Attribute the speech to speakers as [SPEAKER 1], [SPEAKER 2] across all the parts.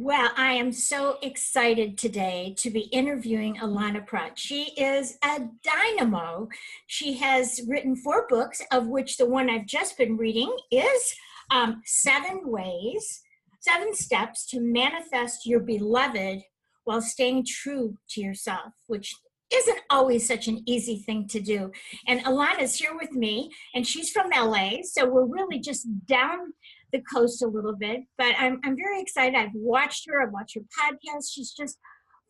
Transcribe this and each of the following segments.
[SPEAKER 1] Well, I am so excited today to be interviewing Allana Pratt. She is a dynamo. She has written 4 books, of which the one I've just been reading is 7 Steps to Manifest Your Beloved While Staying True to Yourself, which isn't always such an easy thing to do. And Alana's here with me, and she's from LA, so we're really just down the coast a little bit, but I'm very excited. I've watched her podcast. She's just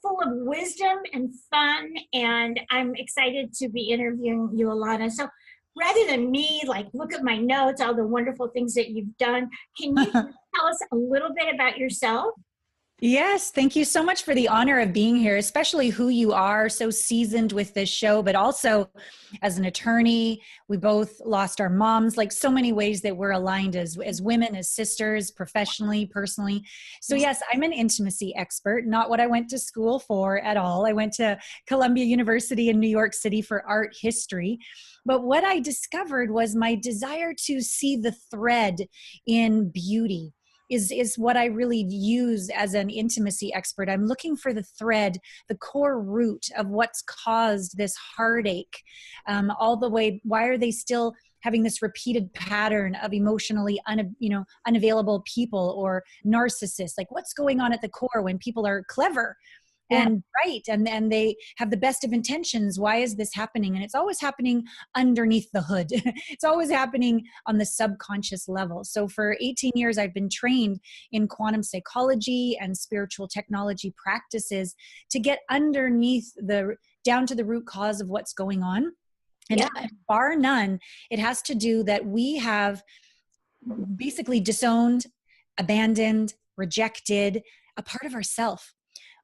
[SPEAKER 1] full of wisdom and fun, and I'm excited to be interviewing you, Alana. So rather than me, like, look at my notes, all the wonderful things that you've done, can you tell us a little bit about yourself?
[SPEAKER 2] Yes, thank you so much for the honor of being here, especially who you are, so seasoned with this show, but also as an attorney. We both lost our moms, like so many ways that we're aligned as women, as sisters, professionally, personally. So yes, I'm an intimacy expert, not what I went to school for at all. I went to Columbia University in New York City for art history. But what I discovered was my desire to see the thread in beauty is what I really use as an intimacy expert. I'm looking for the thread, the core root of what's caused this heartache, all the way. Why are they still having this repeated pattern of emotionally unavailable people or narcissists? Like, what's going on at the core when people are clever and right and they have the best of intentions? Why is this happening? And it's always happening underneath the hood. It's always happening on the subconscious level. So for 18 years I've been trained in quantum psychology and spiritual technology practices to get underneath down to the root cause of what's going on. And bar none, it has to do that we have basically disowned, abandoned, rejected a part of ourself.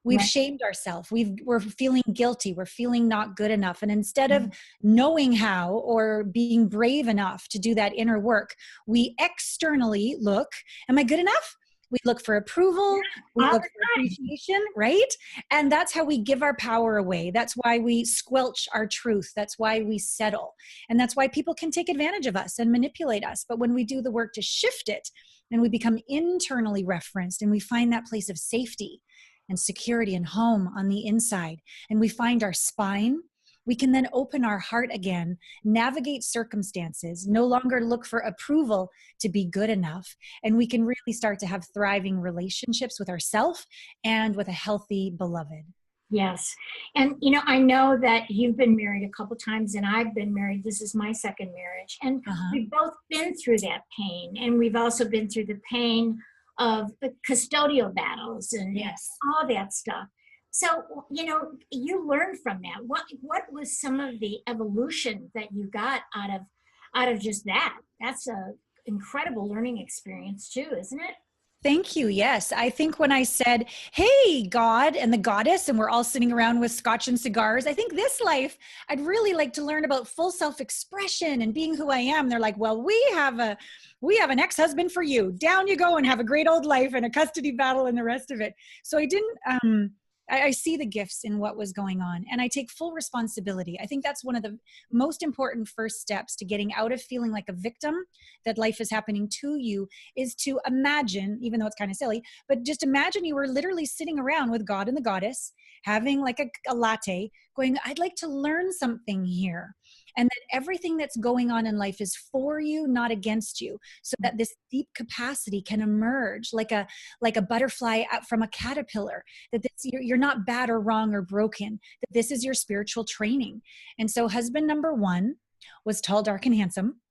[SPEAKER 2] We've shamed ourselves. We're feeling guilty. We're feeling not good enough. And instead of knowing how or being brave enough to do that inner work, we externally look, am I good enough? We look for approval. We look for appreciation, right? And that's how we give our power away. That's why we squelch our truth. That's why we settle. And that's why people can take advantage of us and manipulate us. But when we do the work to shift it and we become internally referenced and we find that place of safety and security and home on the inside, and we find our spine, we can then open our heart again, navigate circumstances, no longer look for approval to be good enough, and we can really start to have thriving relationships with ourselves and with a healthy beloved.
[SPEAKER 1] Yes. And, I know that you've been married a couple times and I've been married. This is my second marriage. And we've both been through that pain. And we've also been through the pain of the custodial battles and all that stuff. So, you learned from that. What was some of the evolution that you got out of just that? That's a incredible learning experience too, isn't it?
[SPEAKER 2] Thank you. Yes. I think when I said, hey, God and the goddess, and we're all sitting around with scotch and cigars, I think this life, I'd really like to learn about full self-expression and being who I am. They're like, well, we have an ex-husband for you. Down you go and have a great old life and a custody battle and the rest of it. So I didn't, I see the gifts in what was going on, and I take full responsibility. I think that's one of the most important first steps to getting out of feeling like a victim that life is happening to you, is to imagine, even though it's kind of silly, but just imagine you were literally sitting around with God and the goddess, having like a latte, going, I'd like to learn something here. And that everything that's going on in life is for you, not against you, so that this deep capacity can emerge like a butterfly out from a caterpillar, that you're not bad or wrong or broken, that this is your spiritual training. And so husband number 1 was tall, dark, and handsome,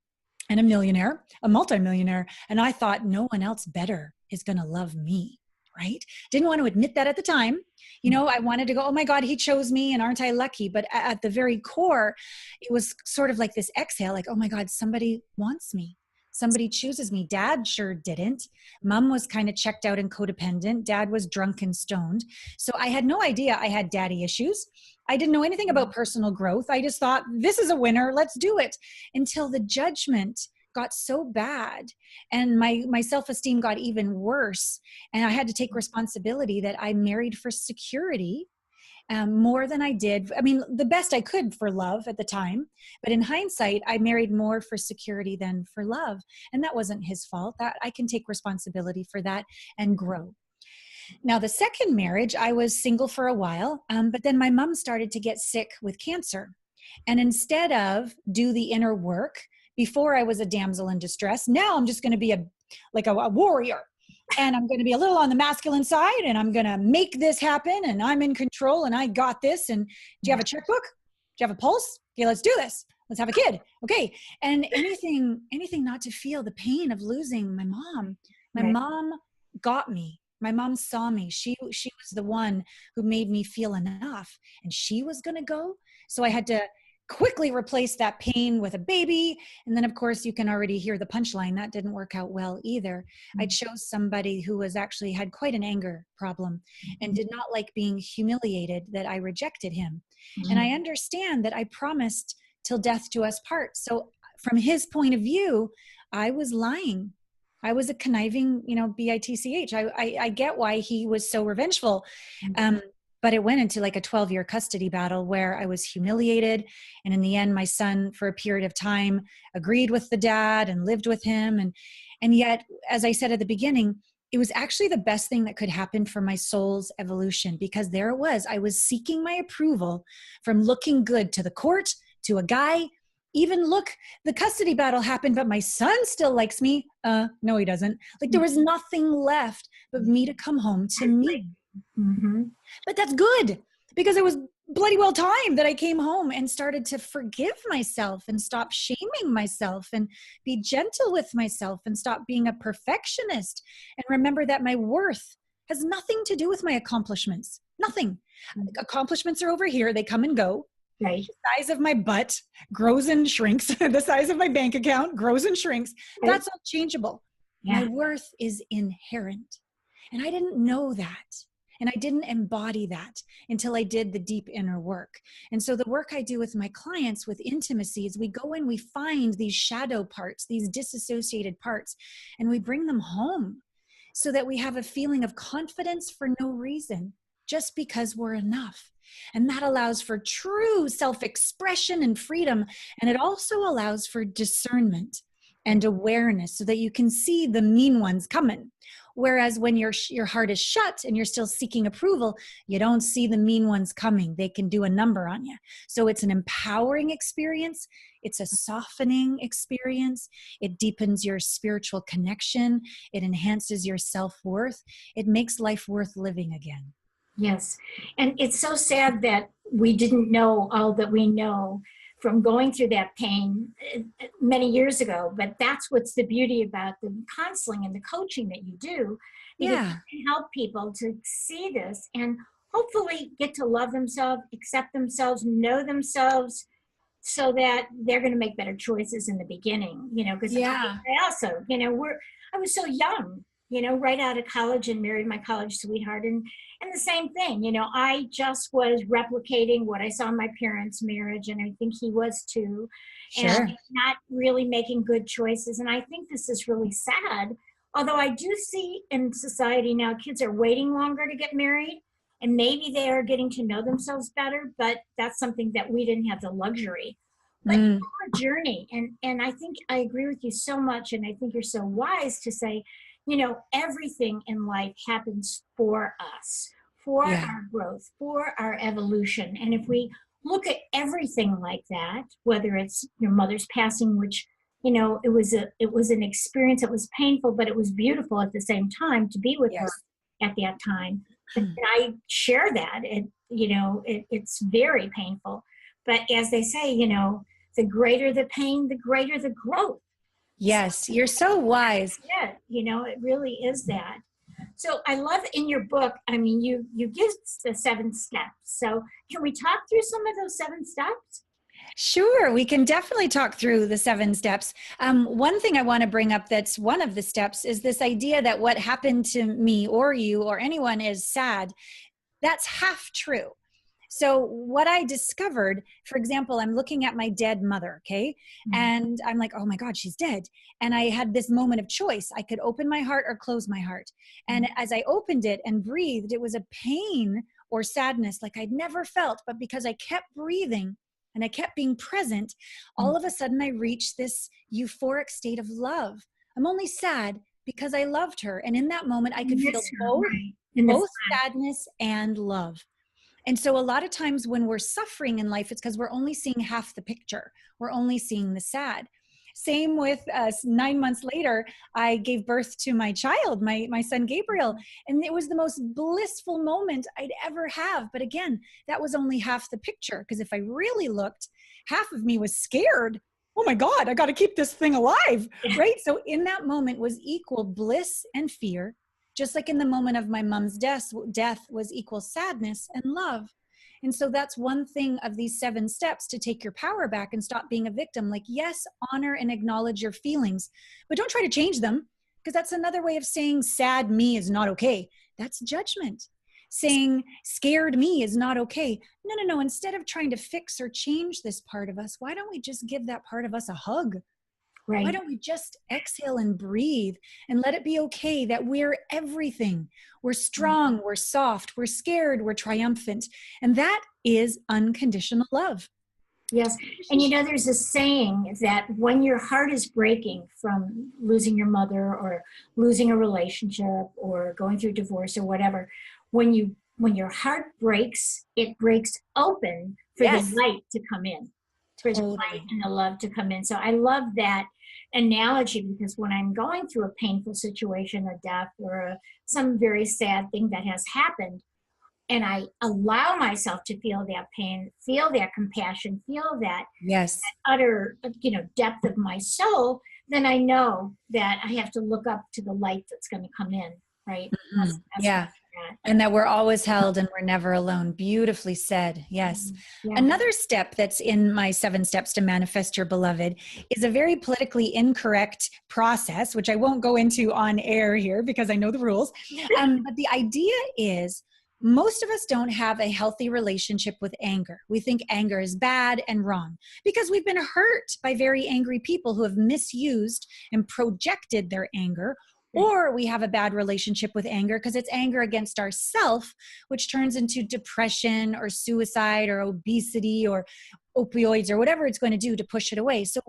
[SPEAKER 2] and a millionaire, a multimillionaire. And I thought, no one else better is going to love me. Right? Didn't want to admit that at the time. I wanted to go, oh my God, he chose me and aren't I lucky? But at the very core, it was sort of like this exhale, like, oh my God, somebody wants me. Somebody chooses me. Dad sure didn't. Mom was kind of checked out and codependent. Dad was drunk and stoned. So I had no idea I had daddy issues. I didn't know anything about personal growth. I just thought, this is a winner. Let's do it. Until the judgment got so bad and my self-esteem got even worse. And I had to take responsibility that I married for security more than I did. I mean, the best I could for love at the time. But in hindsight, I married more for security than for love. And that wasn't his fault. That I can take responsibility for that and grow. Now, the second marriage, I was single for a while, but then my mom started to get sick with cancer. And instead of do the inner work, before I was a damsel in distress, now I'm just going to be a warrior. And I'm going to be a little on the masculine side, and I'm going to make this happen, and I'm in control, and I got this. And do you have a checkbook? Do you have a pulse? Okay, let's do this. Let's have a kid. Okay. And anything not to feel the pain of losing my mom. My
[SPEAKER 1] Right.
[SPEAKER 2] mom got me. My mom saw me. She was the one who made me feel enough, and she was going to go. So I had to quickly replace that pain with a baby. And then of course you can already hear the punchline. That didn't work out well either. I chose somebody who was actually had quite an anger problem and did not like being humiliated that I rejected him. And I understand that I promised till death do us part. So from his point of view, I was lying. I was a conniving, bitch. I get why he was so revengeful. But it went into like a 12-year custody battle where I was humiliated. And in the end, my son, for a period of time, agreed with the dad and lived with him. And yet, as I said at the beginning, it was actually the best thing that could happen for my soul's evolution, because there it was. I was seeking my approval from looking good to the court, to a guy. Even look, the custody battle happened, but my son still likes me. No, he doesn't. Like there was nothing left but me to come home to me. But that's good, because it was bloody well time that I came home and started to forgive myself and stop shaming myself and be gentle with myself and stop being a perfectionist and remember that my worth has nothing to do with my accomplishments. Nothing. Accomplishments are over here. They come and go.
[SPEAKER 1] Right.
[SPEAKER 2] The size of my butt grows and shrinks. The size of my bank account grows and shrinks.
[SPEAKER 1] Right.
[SPEAKER 2] That's all changeable. Yeah. My worth is inherent. And I didn't know that. And I didn't embody that until I did the deep inner work. And so the work I do with my clients with intimacy is we go in, we find these shadow parts, these disassociated parts, and we bring them home so that we have a feeling of confidence for no reason, just because we're enough. And that allows for true self-expression and freedom. And it also allows for discernment and awareness so that you can see the mean ones coming. Whereas when your heart is shut and you're still seeking approval, you don't see the mean ones coming. They can do a number on you. So it's an empowering experience. It's a softening experience. It deepens your spiritual connection. It enhances your self-worth. It makes life worth living again.
[SPEAKER 1] Yes. And it's so sad that we didn't know all that we know from going through that pain many years ago. But that's what's the beauty about the counseling and the coaching that you do. Because you can help people to see this and hopefully get to love themselves, accept themselves, know themselves, so that they're going to make better choices in the beginning, because I also, I was so young, right out of college and married my college sweetheart. And the same thing, I just was replicating what I saw in my parents' marriage. And I think he was too.
[SPEAKER 2] Sure.
[SPEAKER 1] And not really making good choices. And I think this is really sad. Although I do see in society now, kids are waiting longer to get married. And maybe they are getting to know themselves better, but that's something that we didn't have the luxury. But it's a journey. And I think I agree with you so much. And I think you're so wise to say, everything in life happens for us, for our growth, for our evolution. And if we look at everything like that, whether it's your mother's passing, which, it was an experience that was painful, but it was beautiful at the same time to be with her at that time. And I share that. It's very painful. But as they say, the greater the pain, the greater the growth.
[SPEAKER 2] Yes, you're so wise.
[SPEAKER 1] Yeah, it really is that. So I love in your book, you give the 7 steps. So can we talk through some of those 7 steps?
[SPEAKER 2] Sure, we can definitely talk through the 7 steps. One thing I want to bring up that's one of the steps is this idea that what happened to me or you or anyone is sad. That's half true. So what I discovered, for example, I'm looking at my dead mother, okay? And I'm like, oh my God, she's dead. And I had this moment of choice. I could open my heart or close my heart. And as I opened it and breathed, it was a pain or sadness like I'd never felt. But because I kept breathing and I kept being present, all of a sudden I reached this euphoric state of love. I'm only sad because I loved her. And in that moment, I could feel both.
[SPEAKER 1] In the
[SPEAKER 2] both sadness and love. And so a lot of times when we're suffering in life, it's because we're only seeing half the picture. We're only seeing the sad. Same with us. 9 months later, I gave birth to my child, my son Gabriel, and it was the most blissful moment I'd ever have. But again, that was only half the picture, because if I really looked, half of me was scared. Oh my God, I got to keep this thing alive, right? So in that moment was equal bliss and fear, just like in the moment of my mom's death was equal sadness and love. And so that's one thing of these 7 steps to take your power back and stop being a victim. Like, yes, honor and acknowledge your feelings, but don't try to change them, because that's another way of saying sad me is not okay. That's judgment. Saying scared me is not okay. No. Instead of trying to fix or change this part of us, why don't we just give that part of us a hug?
[SPEAKER 1] right.
[SPEAKER 2] Why don't we just exhale and breathe and let it be okay that we're everything? We're strong, we're soft, we're scared, we're triumphant. And that is unconditional love.
[SPEAKER 1] Yes. And there's a saying that when your heart is breaking from losing your mother or losing a relationship or going through divorce or whatever, when your heart breaks, it breaks open for
[SPEAKER 2] Yes.
[SPEAKER 1] the light to come in, for the
[SPEAKER 2] Totally.
[SPEAKER 1] light and the love to come in. So I love that analogy, because when I'm going through a painful situation, a death or some very sad thing that has happened, and I allow myself to feel that pain, feel that compassion, feel that
[SPEAKER 2] Yes.
[SPEAKER 1] utter, depth of my soul, then I know that I have to look up to the light that's going to come in, right?
[SPEAKER 2] Mm-hmm. Yeah. And that we're always held and we're never alone. Beautifully said. Yes.
[SPEAKER 1] Yeah.
[SPEAKER 2] Another step that's in my 7 steps to manifest your beloved is a very politically incorrect process, which I won't go into on air here because I know the rules. But the idea is, most of us don't have a healthy relationship with anger. We think anger is bad and wrong because we've been hurt by very angry people who have misused and projected their anger. Or we have a bad relationship with anger because it's anger against ourself, which turns into depression or suicide or obesity or opioids or whatever it's going to do to push it away. So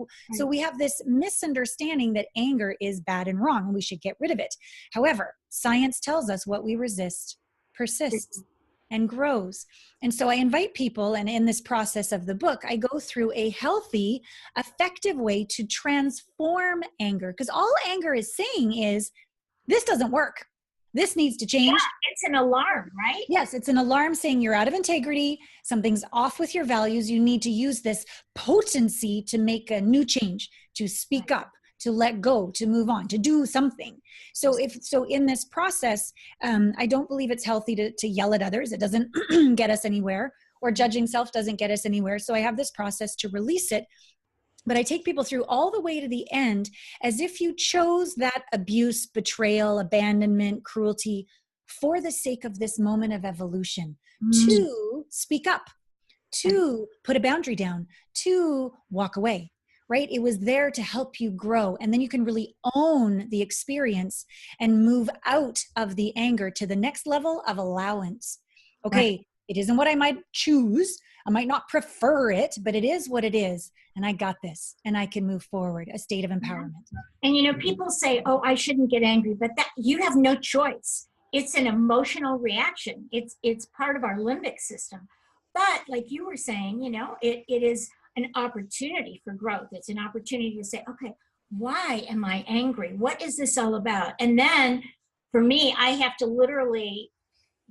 [SPEAKER 2] we have this misunderstanding that anger is bad and wrong and we should get rid of it. However, science tells us what we resist persists and grows. And so I invite people, and in this process of the book, I go through a healthy, effective way to transform anger. Because all anger is saying is, this doesn't work. This needs to change.
[SPEAKER 1] Yeah, it's an alarm, right?
[SPEAKER 2] Yes, it's an alarm saying you're out of integrity. Something's off with your values. You need to use this potency to make a new change, to speak up, to let go, to move on, to do something. So in this process, I don't believe it's healthy to yell at others. It doesn't get us anywhere, or judging self doesn't get us anywhere. So I have this process to release it. But I take people through all the way to the end as if you chose that abuse, betrayal, abandonment, cruelty for the sake of this moment of evolution, to speak up, to put a boundary down, to walk away. Right? It was there to help you grow. And then you can really own the experience and move out of the anger to the next level of allowance. Okay, it isn't what I might choose. I might not prefer it, but it is what it is. And I got this, and I can move forward, a state of empowerment.
[SPEAKER 1] And people say, oh, I shouldn't get angry, but that you have no choice. It's an emotional reaction. It's part of our limbic system. But like you were saying, it is an opportunity for growth. It's an opportunity to say, okay, why am I angry? What is this all about? And then for me, I have to literally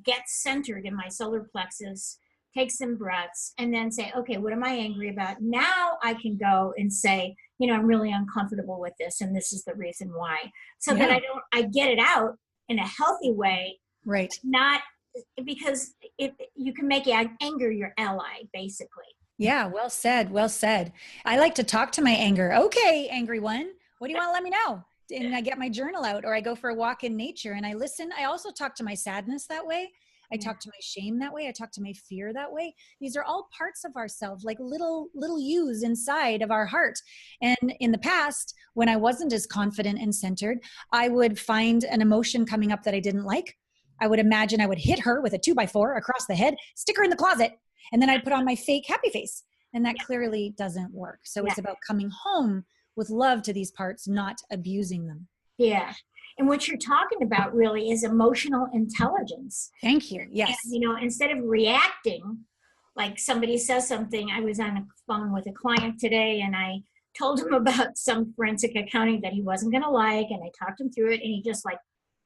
[SPEAKER 1] get centered in my solar plexus, take some breaths, and then say, okay, what am I angry about? Now I can go and say, I'm really uncomfortable with this, and this is the reason why. So that I get it out in a healthy way.
[SPEAKER 2] Right.
[SPEAKER 1] Not because you can make anger your ally, basically.
[SPEAKER 2] Yeah, well said. Well said. I like to talk to my anger. Okay, angry one, what do you want to let me know? And I get my journal out, or I go for a walk in nature and I listen. I also talk to my sadness that way. I talk to my shame that way. I talk to my fear that way. These are all parts of ourselves, like little yous inside of our heart. And in the past, when I wasn't as confident and centered, I would find an emotion coming up that I didn't like. I would imagine I would hit her with a 2x4 across the head, stick her in the closet, and then I'd put on my fake happy face. And that clearly doesn't work. So it's about coming home with love to these parts, not abusing them.
[SPEAKER 1] Yeah. And what you're talking about really is emotional intelligence.
[SPEAKER 2] Thank you.
[SPEAKER 1] And,
[SPEAKER 2] Yes.
[SPEAKER 1] instead of reacting, like somebody says something, I was on a phone with a client today and I told him about some forensic accounting that he wasn't going to like. And I talked him through it and he just like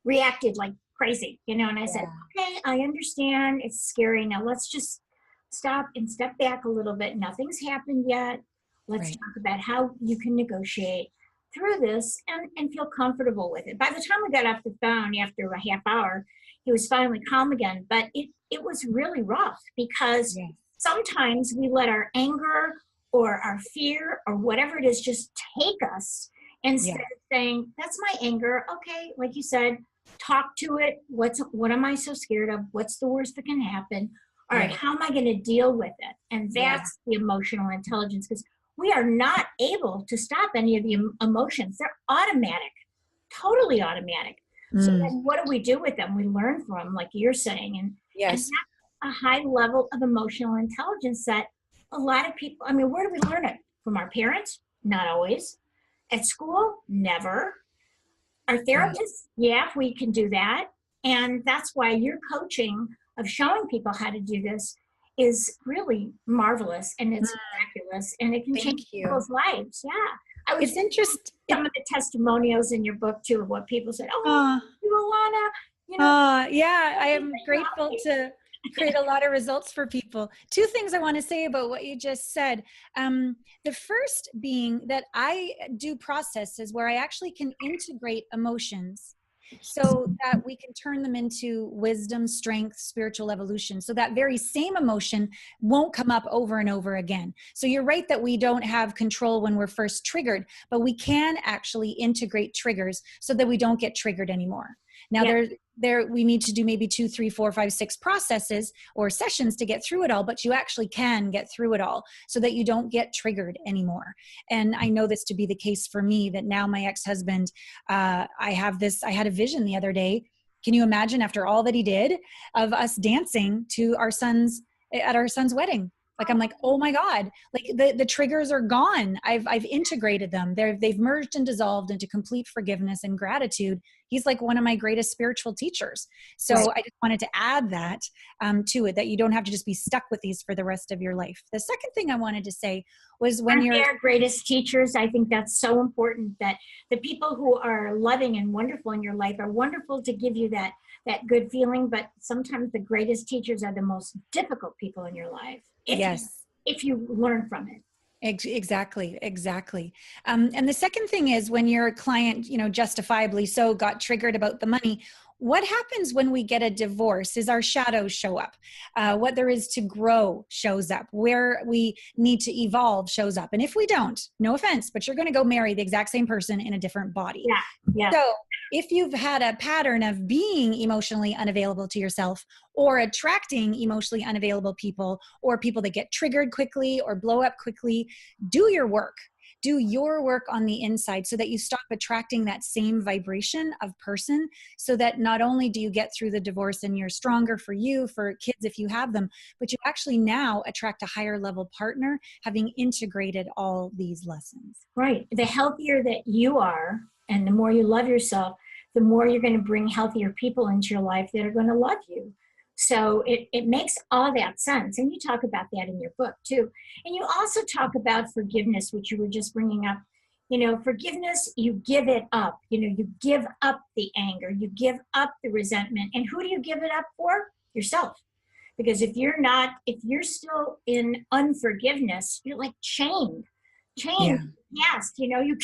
[SPEAKER 1] reacted like crazy, and I said,
[SPEAKER 2] Yeah.
[SPEAKER 1] okay, I understand. It's scary. Now let's just stop and step back a little bit. Nothing's happened yet. Let's
[SPEAKER 2] Right.
[SPEAKER 1] talk about how you can negotiate through this and feel comfortable with it. By the time we got off the phone after a half hour, he was finally calm again. But it was really rough because
[SPEAKER 2] Yes.
[SPEAKER 1] sometimes we let our anger or our fear or whatever it is just take us
[SPEAKER 2] Yeah.
[SPEAKER 1] instead of saying, that's my anger. Okay, like you said, talk to it. What am I so scared of? What's the worst that can happen? All right,
[SPEAKER 2] Right.
[SPEAKER 1] how am I going to deal with it? And
[SPEAKER 2] Yeah.
[SPEAKER 1] that's the emotional intelligence, because we are not able to stop any of the emotions. They're automatic, totally automatic. So
[SPEAKER 2] Mm.
[SPEAKER 1] then what do we do with them? We learn from them, like you're saying. And
[SPEAKER 2] Yes.
[SPEAKER 1] that's a high level of emotional intelligence that a lot of people, I mean, where do we learn it? From our parents? Not always. At school? Never. Our
[SPEAKER 2] Right.
[SPEAKER 1] therapists? Yeah, we can do that. And that's why your coaching of showing people how to do this is really marvelous and it's miraculous and it can change
[SPEAKER 2] Thank you.
[SPEAKER 1] people's lives. Yeah. I was
[SPEAKER 2] It's interesting.
[SPEAKER 1] some of the testimonials in your book too of what people said, oh,
[SPEAKER 2] Uh,
[SPEAKER 1] you Allana, you know,
[SPEAKER 2] yeah, I
[SPEAKER 1] everything
[SPEAKER 2] am
[SPEAKER 1] you
[SPEAKER 2] grateful to create a lot of results for people. Two things I want to say about what you just said. The first being that I do processes where I actually can integrate emotions so that we can turn them into wisdom, strength, spiritual evolution. So that very same emotion won't come up over and over again. So you're right that we don't have control when we're first triggered, but we can actually integrate triggers so that we don't get triggered anymore. Now
[SPEAKER 1] yeah.
[SPEAKER 2] we need to do maybe 2, 3, 4, 5, 6 processes or sessions to get through it all, but you actually can get through it all so that you don't get triggered anymore. And I know this to be the case for me, that now my ex-husband, I had a vision the other day. Can you imagine, after all that he did, of us dancing to our son's wedding? Like, I'm like, oh my God, like the triggers are gone. I've integrated them. They've merged and dissolved into complete forgiveness and gratitude. He's like one of my greatest spiritual teachers. So
[SPEAKER 1] Right.
[SPEAKER 2] I just wanted to add that to it, that you don't have to just be stuck with these for the rest of your life. The second thing I wanted to say was, when
[SPEAKER 1] Aren't
[SPEAKER 2] you're,
[SPEAKER 1] they our greatest teachers? I think that's so important, that the people who are loving and wonderful in your life are wonderful to give you that good feeling, but sometimes the greatest teachers are the most difficult people in your life
[SPEAKER 2] yes.
[SPEAKER 1] if you learn from it.
[SPEAKER 2] Exactly. And the second thing is, when your client, justifiably so, got triggered about the money, what happens when we get a divorce is our shadows show up. What there is to grow shows up. Where we need to evolve shows up. And if we don't, no offense, but you're going to go marry the exact same person in a different body.
[SPEAKER 1] Yeah, yeah.
[SPEAKER 2] So if you've had a pattern of being emotionally unavailable to yourself, or attracting emotionally unavailable people, or people that get triggered quickly or blow up quickly, do your work. Do your work on the inside so that you stop attracting that same vibration of person, so that not only do you get through the divorce and you're stronger for you, for kids if you have them, but you actually now attract a higher level partner, having integrated all these lessons.
[SPEAKER 1] Right. The healthier that you are and the more you love yourself, the more you're going to bring healthier people into your life that are going to love you. So it makes all that sense. And you talk about that in your book too. And you also talk about forgiveness, which you were just bringing up. Forgiveness, you give it up. You give up the anger, you give up the resentment. And who do you give it up for? Yourself. Because if you're still in unforgiveness, you're like chained
[SPEAKER 2] Yeah.
[SPEAKER 1] past. You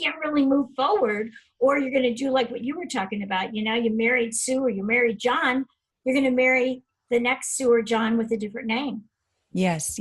[SPEAKER 1] can't really move forward, or you're going to do like what you were talking about. You married Sue or you married John, you're going to marry the next Sue or John with a different name.
[SPEAKER 2] Yes.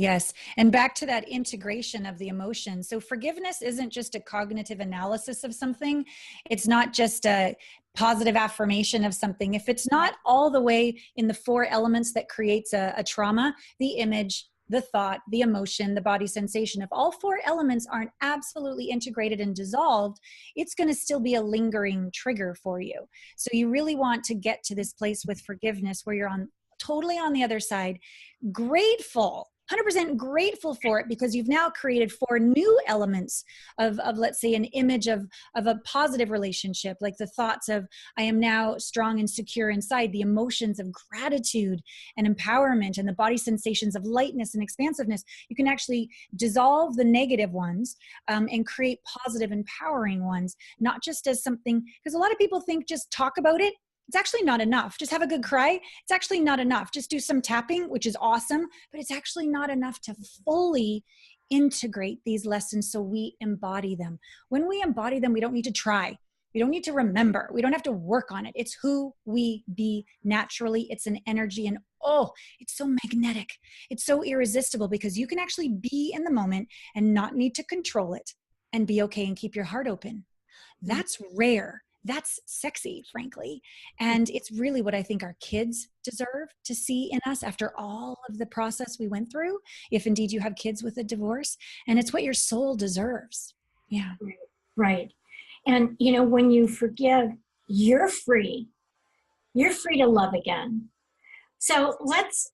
[SPEAKER 2] And back to that integration of the emotion. So forgiveness isn't just a cognitive analysis of something. It's not just a positive affirmation of something. If it's not all the way in the 4 elements that creates a trauma, the image, the thought, the emotion, the body sensation, if all 4 elements aren't absolutely integrated and dissolved, it's going to still be a lingering trigger for you. So you really want to get to this place with forgiveness where you're totally on the other side, grateful 100% grateful for it, because you've now created 4 new elements of let's say, an image of a positive relationship, like the thoughts of, I am now strong and secure inside, the emotions of gratitude and empowerment, and the body sensations of lightness and expansiveness. You can actually dissolve the negative ones, and create positive, empowering ones, not just as something, because a lot of people think just talk about it. It's actually not enough. Just have a good cry. It's actually not enough. Just do some tapping, which is awesome, but it's actually not enough to fully integrate these lessons so we embody them. When we embody them, we don't need to try. We don't need to remember. We don't have to work on it. It's who we be naturally. It's an energy, and oh, it's so magnetic. It's so irresistible, because you can actually be in the moment and not need to control it and be okay and keep your heart open. That's rare. That's sexy, frankly. And it's really what I think our kids deserve to see in us after all of the process we went through, if indeed you have kids with a divorce. And it's what your soul deserves. Yeah.
[SPEAKER 1] Right. And, you know, when you forgive, you're free. You're free to love again. So let's,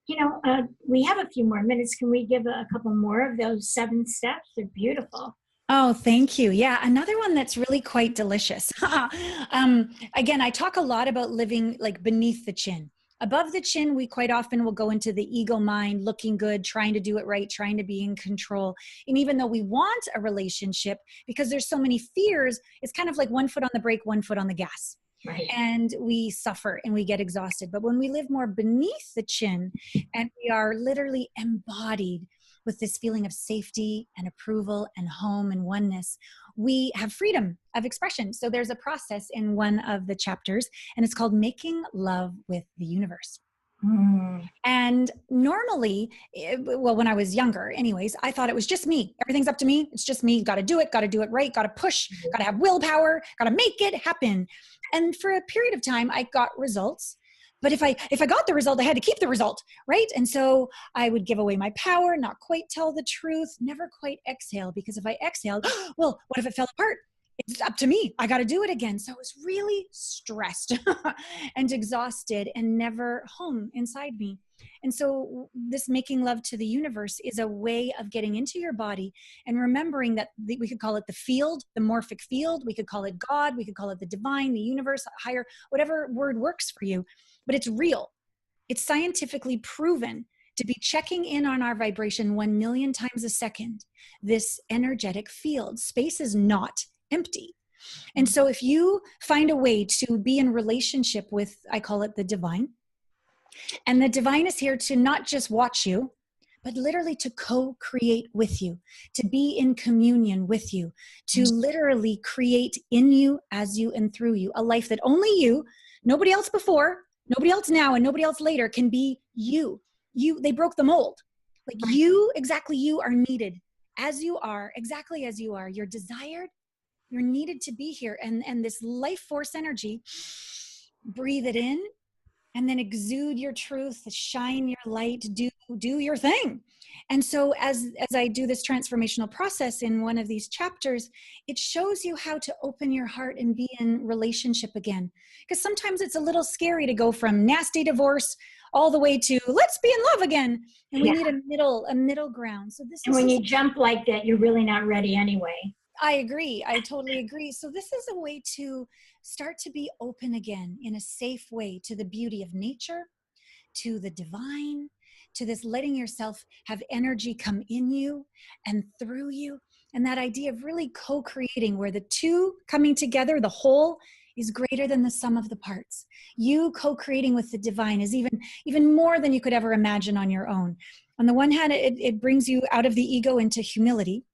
[SPEAKER 1] we have a few more minutes. Can we give a couple more of those 7 steps? They're beautiful.
[SPEAKER 2] Oh, thank you. Yeah, another one that's really quite delicious. Again, I talk a lot about living like beneath the chin. Above the chin, we quite often will go into the ego mind, looking good, trying to do it right, trying to be in control. And even though we want a relationship, because there's so many fears, it's kind of like 1 foot on the brake, 1 foot on the gas.
[SPEAKER 1] Right.
[SPEAKER 2] And we suffer and we get exhausted. But when we live more beneath the chin, and we are literally embodied with this feeling of safety and approval and home and oneness, we have freedom of expression. So there's a process in one of the chapters, and it's called Making Love with the Universe. And normally, well, when I was younger anyways, I thought it was just me. Everything's up to me. It's just me. Got to do it right. Got to push, got to have willpower, got to make it happen. And for a period of time, I got results. But if I got the result, I had to keep the result, right? And so I would give away my power, not quite tell the truth, never quite exhale, because if I exhaled, well, what if it fell apart? It's up to me. I got to do it again. So I was really stressed and exhausted and never home inside me. And so this making love to the universe is a way of getting into your body and remembering that we could call it the field, the morphic field. We could call it God. We could call it the divine, the universe, higher, whatever word works for you. But it's real. It's scientifically proven to be checking in on our vibration 1 million times a second. This energetic field. Space is not empty. And so if you find a way to be in relationship with, I call it the divine, and the divine is here to not just watch you, but literally to co-create with you, to be in communion with you, to literally create in you, as you, and through you, a life that only you, nobody else before, nobody else now, and nobody else later can be you. They broke the mold. Like you, exactly you are needed as you are, exactly as you are. You're desired, you're needed to be here. And this life force energy, breathe it in, and then exude your truth, shine your light, do your thing. And so as I do this transformational process in one of these chapters, it shows you how to open your heart and be in relationship again. Because sometimes it's a little scary to go from nasty divorce all the way to let's be in love again. And we need a middle ground. So
[SPEAKER 1] and when you jump like that, you're really not ready anyway.
[SPEAKER 2] I agree. I totally agree. So this is a way to start to be open again in a safe way to the beauty of nature, to the divine, to this letting yourself have energy come in you and through you. And that idea of really co-creating where the two coming together, the whole is greater than the sum of the parts. You co-creating with the divine is even more than you could ever imagine on your own. On the one hand, it brings you out of the ego into humility.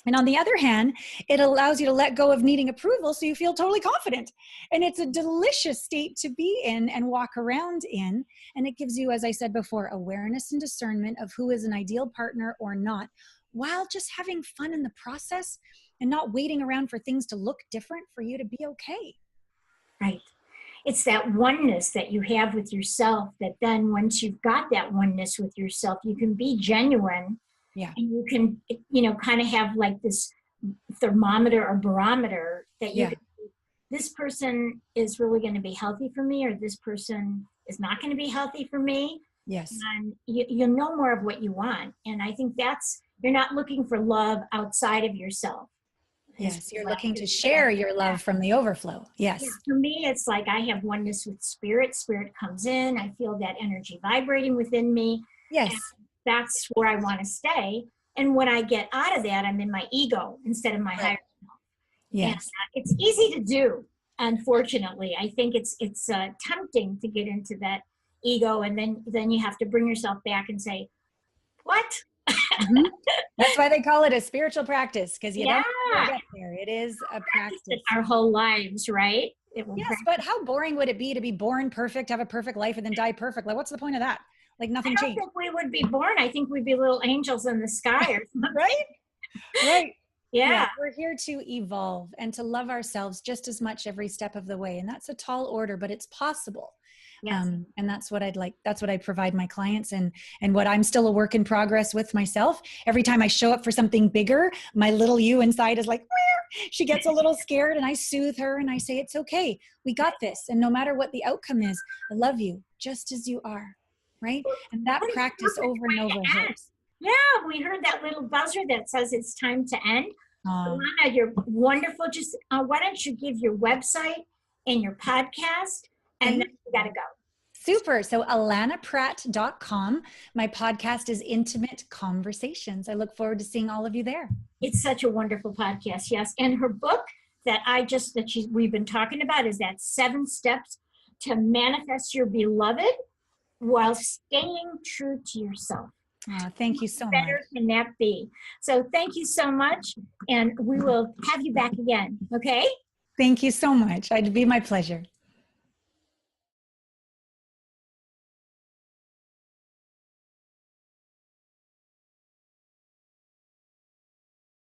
[SPEAKER 2] And on the other hand, it allows you to let go of needing approval so you feel totally confident. And it's a delicious state to be in and walk around in. And it gives you, as I said before, awareness and discernment of who is an ideal partner or not, while just having fun in the process and not waiting around for things to look different for you to be okay.
[SPEAKER 1] Right. It's that oneness that you have with yourself that then once you've got that oneness with yourself, you can be genuine. Yeah. And you can, kind of have like this thermometer or barometer that you can, this person is really going to be healthy for me, or this person is not going to be healthy for me.
[SPEAKER 2] Yes.
[SPEAKER 1] and you'll know more of what you want. And I think you're not looking for love outside of yourself.
[SPEAKER 2] Yes. You're looking to share your love from the overflow.
[SPEAKER 1] Yeah,
[SPEAKER 2] Yes.
[SPEAKER 1] for me, it's like I have oneness with spirit. Spirit comes in. I feel that energy vibrating within me. And
[SPEAKER 2] Yes.
[SPEAKER 1] that's where I want to stay. And when I get out of that, I'm in my ego instead of my
[SPEAKER 2] Right.
[SPEAKER 1] higher. And
[SPEAKER 2] Yes.
[SPEAKER 1] it's easy to do. Unfortunately, I think it's tempting to get into that ego, and then you have to bring yourself back and say, "What?"
[SPEAKER 2] Mhm. That's why they call it a spiritual practice, because you
[SPEAKER 1] Yeah,
[SPEAKER 2] don't ever get there. It is a practice.
[SPEAKER 1] our whole lives, right? It will
[SPEAKER 2] Yes, but how boring would it be to be born perfect, have a perfect life, and then die perfect? Like, what's the point of that? Like,
[SPEAKER 1] I
[SPEAKER 2] nothing
[SPEAKER 1] don't
[SPEAKER 2] changed.
[SPEAKER 1] think we would be born. I think we'd be little angels in the sky or something.
[SPEAKER 2] Right? Right. Yeah,
[SPEAKER 1] Yeah.
[SPEAKER 2] we're here to evolve and to love ourselves just as much every step of the way. And that's a tall order, but it's possible.
[SPEAKER 1] Yes.
[SPEAKER 2] And that's what I'd like. That's what I provide my clients, and what I'm still a work in progress with myself. Every time I show up for something bigger, my little you inside is like, "Meow." She gets a little scared, and I soothe her and I say, it's okay. We got this. And no matter what the outcome is, I love you just as you are. Right. And that
[SPEAKER 1] What a
[SPEAKER 2] practice
[SPEAKER 1] perfect
[SPEAKER 2] over and
[SPEAKER 1] way to
[SPEAKER 2] over
[SPEAKER 1] end.
[SPEAKER 2] helps.
[SPEAKER 1] Yeah, we heard that little buzzer that says it's time to end.
[SPEAKER 2] Uh,
[SPEAKER 1] Allana, you're wonderful. Just why don't you give your website and your podcast, and then
[SPEAKER 2] Thank
[SPEAKER 1] we got to
[SPEAKER 2] you.
[SPEAKER 1] go.
[SPEAKER 2] Super. So allanapratt.com. My podcast is Intimate Conversations. I look forward to seeing all of you there.
[SPEAKER 1] It's such a wonderful podcast. Yes, and her book we've been talking about is that 7 steps to manifest your beloved while staying true to yourself.
[SPEAKER 2] Thank you so much.
[SPEAKER 1] Better can that be? So thank you so much, and we will have you back again. Okay.
[SPEAKER 2] Thank you so much. It'd be my pleasure.